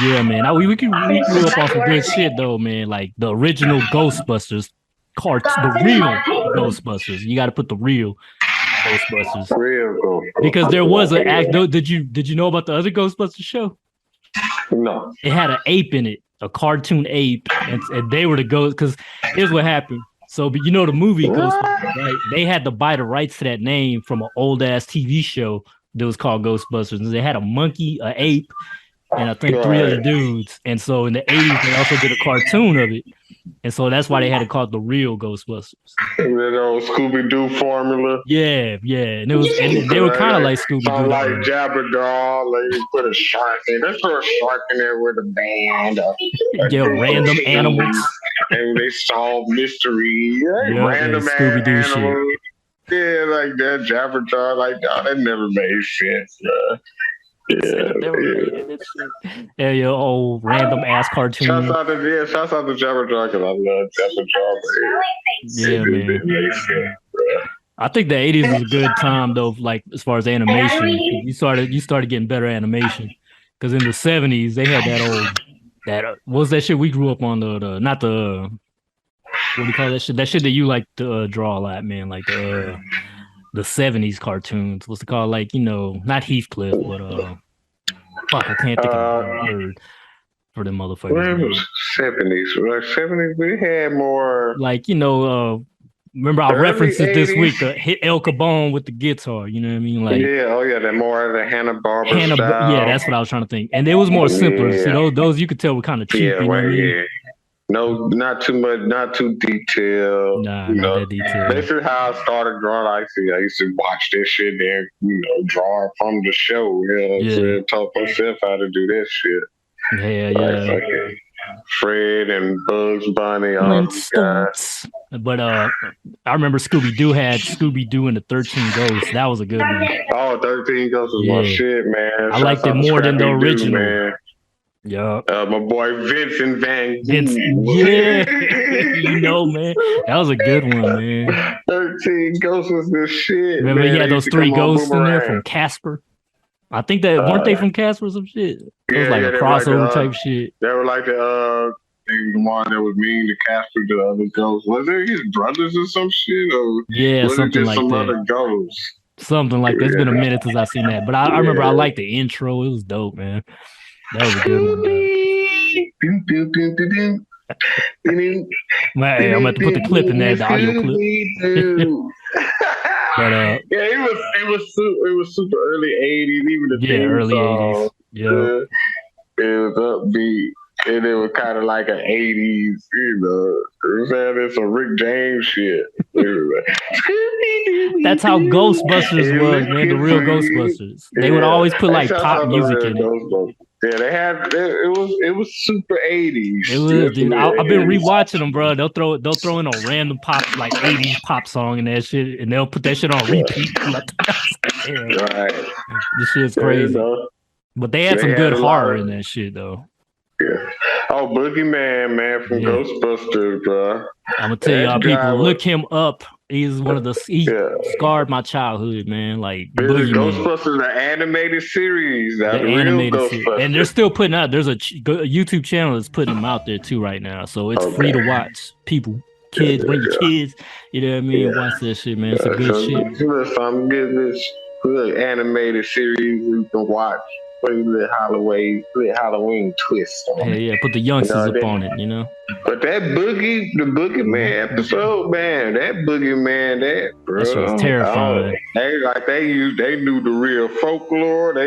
yeah, man. We grew up on some good shit though, man. Like the original Ghostbusters, the real Ghostbusters. You got to put the real Ghostbusters Real because there was an act. Ghostbusters. Did you know about the other Ghostbusters show? No. It had an ape in it, a cartoon ape, and they were the ghosts. Because here's what happened. So, but you know the movie Ghostbusters, right? They had to buy the rights to that name from an old ass TV show that was called Ghostbusters. And they had a monkey, an ape, and I think three other dudes. And so in the 80s, they also did a cartoon of it. And so that's why they had to call it the real Ghostbusters. That old Scooby Doo formula. Yeah. And it was, and they were kind of like Scooby Doo. Like Jabberjaw, like you put a shark in. Let's throw a shark in there with a band. Yeah, random animals. And they solve mysteries. Yeah, random Scooby Doo shit. Yeah, like that Jabberjaw, like that never made sense. Yeah, your old random ass cartoon. Shouts out to Jabberjaw because I love Jabberjaw. Yeah, man. I think the 80s was a good time though, like as far as animation. You started getting better animation. Because in the 70s they had what was that shit we grew up on, not the what do you call that shit? That shit that you like to draw a lot, man. Like the 70s cartoons. What's it called? Like, not Heathcliff, but fuck, I can't think of the word for them motherfuckers. Well, it was 70s. Like 70s, we had more. Like, remember I referenced it this week, the hit El Cabone with the guitar, you know what I mean? Like, the more of the Hanna-Barbera style. Yeah, that's what I was trying to think. And it was more simpler. Yeah. So those you could tell were kind of cheap. Yeah, No, not too much, not too detailed. Nah, not that detailed. This is how I started drawing. I used to watch this shit there, draw from the show. Taught myself how to do that shit. Yeah. Fred and Bugs Bunny, all these guys. But I remember Scooby-Doo had Scooby-Doo and the 13 Ghosts. That was a good one. Oh, 13 Ghosts was my shit, man. I liked it more than the original. Man. Yeah. My boy Vincent Van Gogh. Yeah. Man. That was a good one, man. 13 Ghosts was the shit. Remember he had those 3 ghosts in there from Casper? I think that weren't they from Casper or some shit? It was like a crossover type shit. They were like the one that was mean to Casper, the other ghosts. Was there his brothers or some shit? Or something like some that. Other ghosts? Something like that. It's been a minute since I've seen that. But I remember I liked the intro. It was dope, man. That was a good one. Man, I'm about to put the clip in there, the audio clip. But it was super early 80s, even the theme early song. 80s. Yeah. It was upbeat. And it was kind of like an 80s, it's some Rick James shit. That's how Ghostbusters was, man. The real Ghostbusters. They would always put like pop music in it. Yeah, they had it was super 80s. It was, dude. I've been rewatching them, bro. They'll throw in a random pop, like 80s pop song and that shit, and they'll put that shit on repeat. Right. This shit's crazy. But they had some good horror in that shit, though. Yeah. Oh, Boogeyman, man, from Ghostbusters, bro. I'm gonna tell y'all, people, look him up. He's one of he scarred my childhood, man. Like Ghostbusters, the animated series, the animated series, and they're still putting out. There's a YouTube channel that's putting them out there too right now, so it's free to watch. People, kids, bring your kids. You know what I mean? Watch that shit, man. It's a good shit. Some good animated series you can watch. Put a little Halloween twist on it. Yeah, put the youngsters up on it, But the Boogeyman episode, man, that bro, that was terrifying. They knew the real folklore.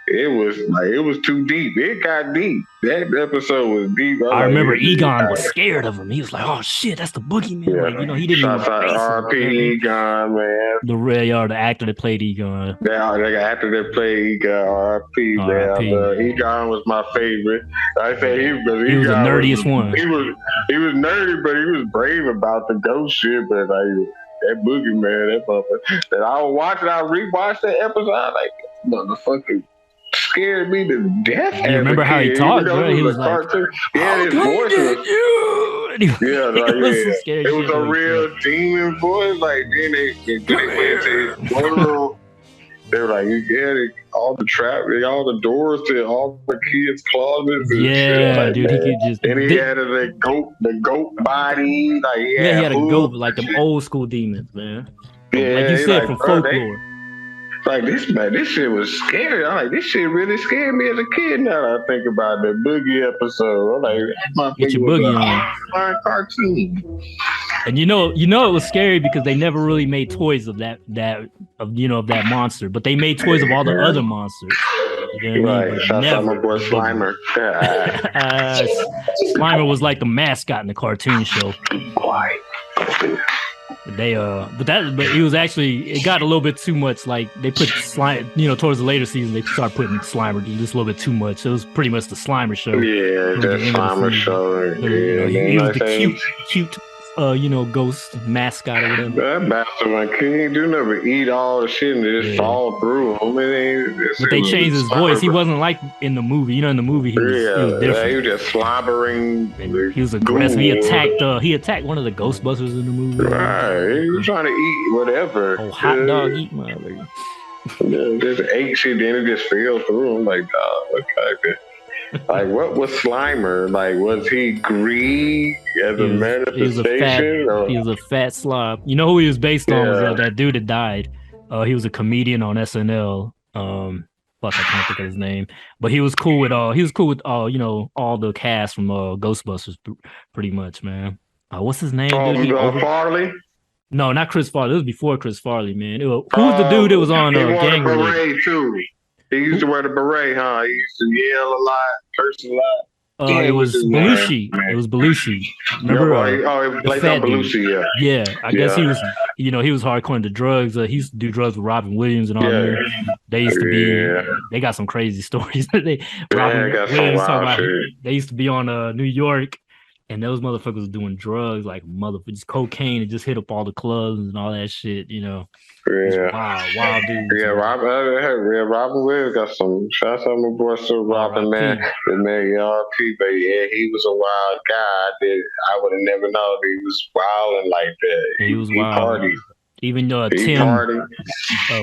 It was too deep. It got deep. That episode was deep. I remember Egon was scared of him. He was like, "Oh shit, that's the Boogeyman!" Yeah. Like, he didn't even. R.P. Egon, man. The actor that played Egon. The actor that played Egon, R.P. Man. Egon was my favorite. I say he was the nerdiest one. He was nerdy, but he was brave about the ghost shit. But that Boogeyman, that motherfucker. That I was watching, I rewatched that episode. Like, motherfucker scared me to death. You remember how he talked, bro? He was like, his voice was. It was a real demon voice. Like then they went to his world. They were like, all the trap, all the doors to all the kids' closets and shit. Yeah, Like, dude, he man. could just. And he had the goat body. Like, he Yeah, he had had a goat hooves. like them old school demons, man. Like you Yeah, he said, like, from bro, folklore. like this shit was scary. I'm like, this shit really scared me as a kid. Now that I think about the Boogie episode, I'm like, that Get motherfucker your was boogie a on. fine cartoon. And it was scary because they never really made toys of that monster, but they made toys of all the other monsters. You know what I mean? Right. But Shouts out my never boy the boogie. Slimer. Slimer was like the mascot in the cartoon show. Boy. But it was actually, it got a little bit too much. Like they put slime, towards the later season, they started putting Slimer just a little bit too much. It was pretty much the Slimer show. Yeah, that Slimer show. He was the cute, ghost mascot or whatever. That bastard, man, couldn't do nothing but eat all the shit and just fall through him. But they changed his voice. He wasn't like in the movie. In the movie he was different. He was just slobbering. And he was aggressive. He attacked one of the Ghostbusters in the movie. Right, he was trying to eat whatever. Oh, hot dog eat mother. Just ate shit, then it just fell through him. Like, dog, okay. Like, what was Slimer? Like, was he greed as a manifestation? He was a fat slob. You know who he was based on was that dude that died. He was a comedian on SNL. Fuck, I can't think of his name. But he was cool with all the cast from Ghostbusters, pretty much, man. What's his name? Farley? No, not Chris Farley. It was before Chris Farley, man. Who's the dude that was on Gang Beret too? He used to wear the beret, huh? He used to yell a lot, curse a lot. It was Belushi. It was Belushi. Remember? It was based on Belushi, yeah. I guess he was, he was hardcore into drugs. He used to do drugs with Robin Williams and all that. They used to be, they got some crazy stories. Robin Williams talking about, they used to be on New York, and those motherfuckers was doing drugs, like just cocaine, and just hit up all the clubs and all that shit, Wild dudes. Yeah, Robin Williams got some. Shout out my boy, Sir Robin, man. The man, baby. Yeah, he was a wild guy. I would have never known he was wilding like that. He was wild. Even Tim,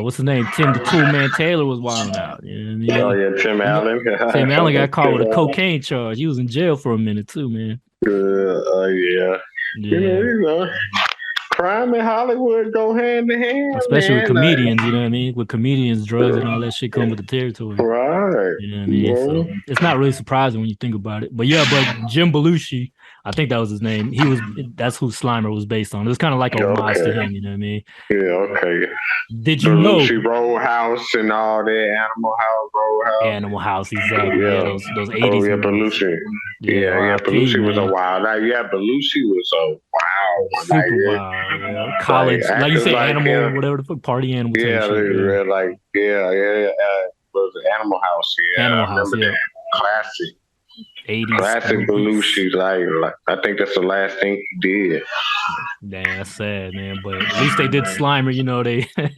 what's his name? Tim the Tool Man Taylor was wilding out. You know what I mean? Oh yeah, Tim Allen. Tim Allen got caught with a cocaine charge. He was in jail for a minute too, man. Yeah. Crime in Hollywood go hand in hand, especially with comedians. You know what I mean? With comedians, drugs and all that shit come with the territory. Right. You know what I mean? So it's not really surprising when you think about it. But Jim Belushi, I think that was his name. That's who Slimer was based on. It was kind of like a homage to him. You know what I mean? Yeah. Okay. Did you know Belushi Roadhouse and all that Animal House, exactly. Yeah, those 80s. Oh yeah, Belushi. Yeah. Belushi was a wild. Belushi was a wild. Super wild. Yeah. College, like you say, animal, whatever the fuck, party animal. Yeah, was Animal House. Yeah, Animal House. Yeah, classic. 80s. Classic Belushi. Like I think that's the last thing he did. Damn, that's sad, man. But at least they did Slimer.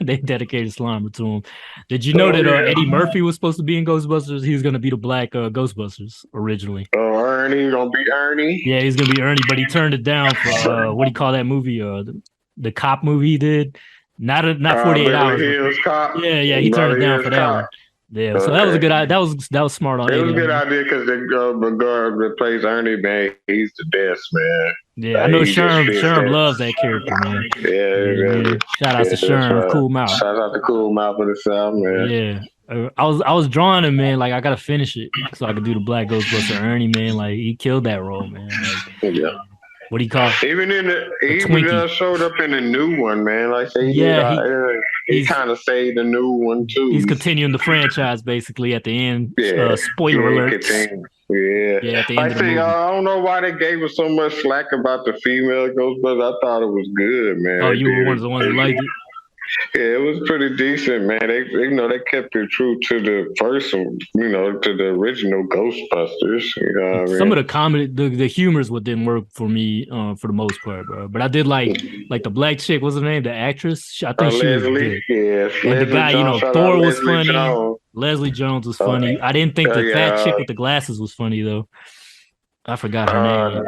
They dedicated Slimer to him. Did you know that Eddie Murphy was supposed to be in Ghostbusters? He was going to be the black Ghostbusters originally. Oh, Ernie gonna be Ernie? Yeah, he's gonna be Ernie, but he turned it down for what do you call that movie? The cop movie he did. Not 48 Hours. Hills Cop. Yeah, he turned it down for that one. Yeah, so that was a good idea. That was smart on it. It was a good idea because the guy that plays Ernie, man, he's the best, man. Yeah, I know Sherm loves that character, man. Yeah. Shout out to Sherm, Cool Mouth. Shout out to Cool Mouth for the South, man. Yeah. I was drawing him, man. Like I gotta finish it so I could do the Black Ghostbuster Ernie, man. Like he killed that role, man. Yeah. What do you call it? Even showed up in the new one, man. Like he kind of saved the new one too. He's continuing the franchise basically at the end. Spoiler alert. Yeah, at the end of the movie. I don't know why they gave us so much slack about the female Ghostbusters. I thought it was good, man. Oh, you were one of the ones that liked it? Yeah, it was pretty decent, man. They kept it true to the first, to the original Ghostbusters. You know what I mean? Some of the comedy, the humor is what didn't work for me for the most part, bro. But I did like the black chick. What's her name? The actress. I think she Leslie, was good. Yeah, and the guy, Thor was funny. Jones. Leslie Jones was funny. I didn't think the fat chick with the glasses was funny though. I forgot her name.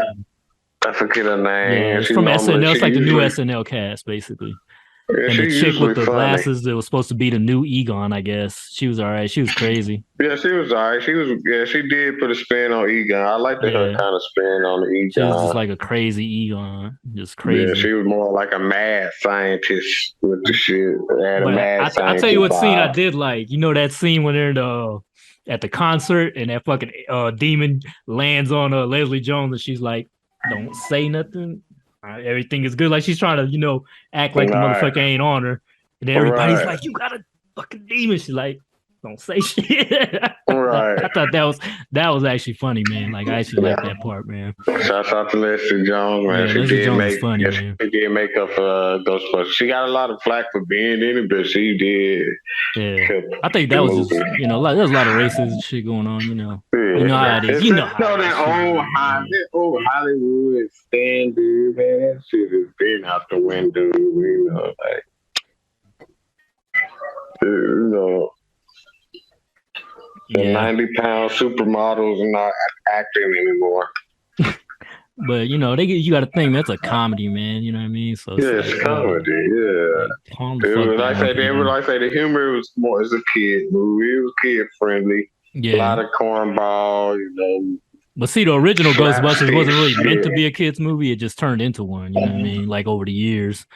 I forget her name. Yeah, it's from SNL. It's like the new SNL cast, basically. Yeah, And the she's chick with usually the funny. glasses that was supposed to be the new Egon, I guess. She was all right. She was crazy. Yeah, she was alright. She did put a spin on Egon. I liked her Yeah. kind of spin on the She was just Egon. like a crazy Egon. Just Yeah, crazy. she was more like a mad scientist with the shit. Had a But mad I tell you scientist what scene I vibe. did like. You know that scene when they're in at the concert and that fucking demon lands on Leslie Jones and she's like, "Don't say nothing. Everything is good." Like she's trying to act like the Right, motherfucker ain't on her, and then everybody's right, like, "You got a fucking demon." She's like, "Don't say shit." right. I thought that was actually funny, man. Like I actually like Yeah. that part, man. Shouts out to Leslie Jones, man. Yeah, She Leslie did Jones is make, funny, yeah, man. she did make up for Ghostbusters. She got a lot of flack for being in it, but she did. Yeah, I think that was just there's a lot of racist shit going on. You know how it is. You know how it is. That old Hollywood standard, man. That shit has been out the window. Like the 90-pound supermodels are not acting anymore. But you got to think that's a comedy, man. You know what I mean? So it's comedy. Yeah. I say the humor was more as a kid movie. It was kid friendly. Yeah. A lot of cornball, But see, the original Ghostbusters wasn't really meant to be a kid's movie. It just turned into one. You know what I mean? Like over the years.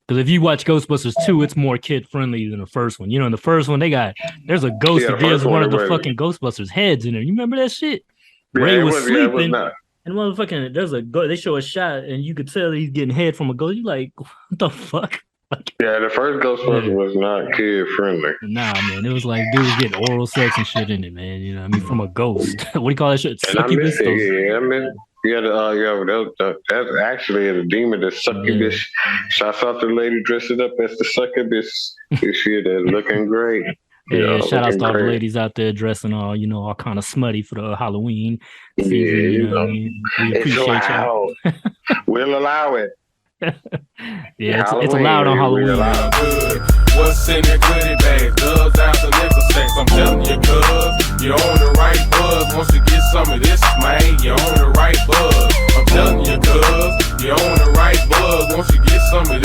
Because if you watch Ghostbusters 2, it's more kid friendly than the first one. In the first one, there's a ghost that gives one of the fucking Ghostbusters heads in there. You remember that shit? Ray was sleeping. And motherfucking, they show a shot and you could tell he's getting head from a ghost. You like, what the fuck? Yeah, the first Ghostbusters was not kid friendly. Nah, man, it was like dudes getting oral sex and shit in it, man. You know what I mean? From a ghost. What do you call that shit? Succubus? That's actually a demon, the succubus. Shouts out to the lady dressing up as the succubus. This shit is looking great. Yeah, shout out to all the ladies out there dressing all kind of smutty for the Halloween season. You know what I mean? We appreciate y'all. We'll allow it. Yeah, it's allowed on Halloween. What's in your goodie bag? Gloves out the liquor sex. I'm telling you, cuz you're on the right buzz. Once you get some of this, man, you're on the right buzz. I'm telling you, cuz you're on the right buzz. Once you get some of this.